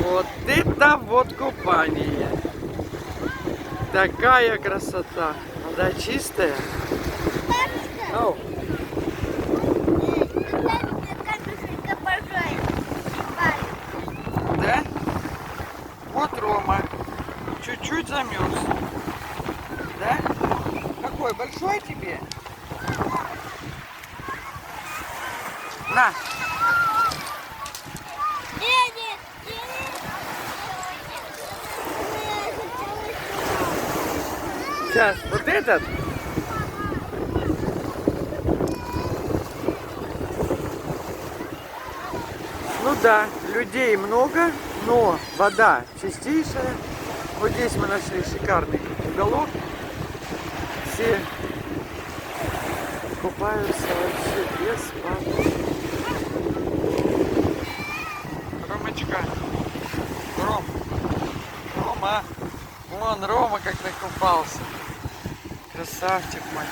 Вот это вот купание. Такая красота. Вода чистая. Оу. Да? Вот Рома. Чуть-чуть замерз. Да? Какой? Большой тебе? На. Сейчас, вот этот. Ну да, людей много, но вода чистейшая. Вот здесь мы нашли шикарный уголок. Все купаются вообще без воды. Ромочка. Рома. Вон Рома как накупался. Красавчик мой.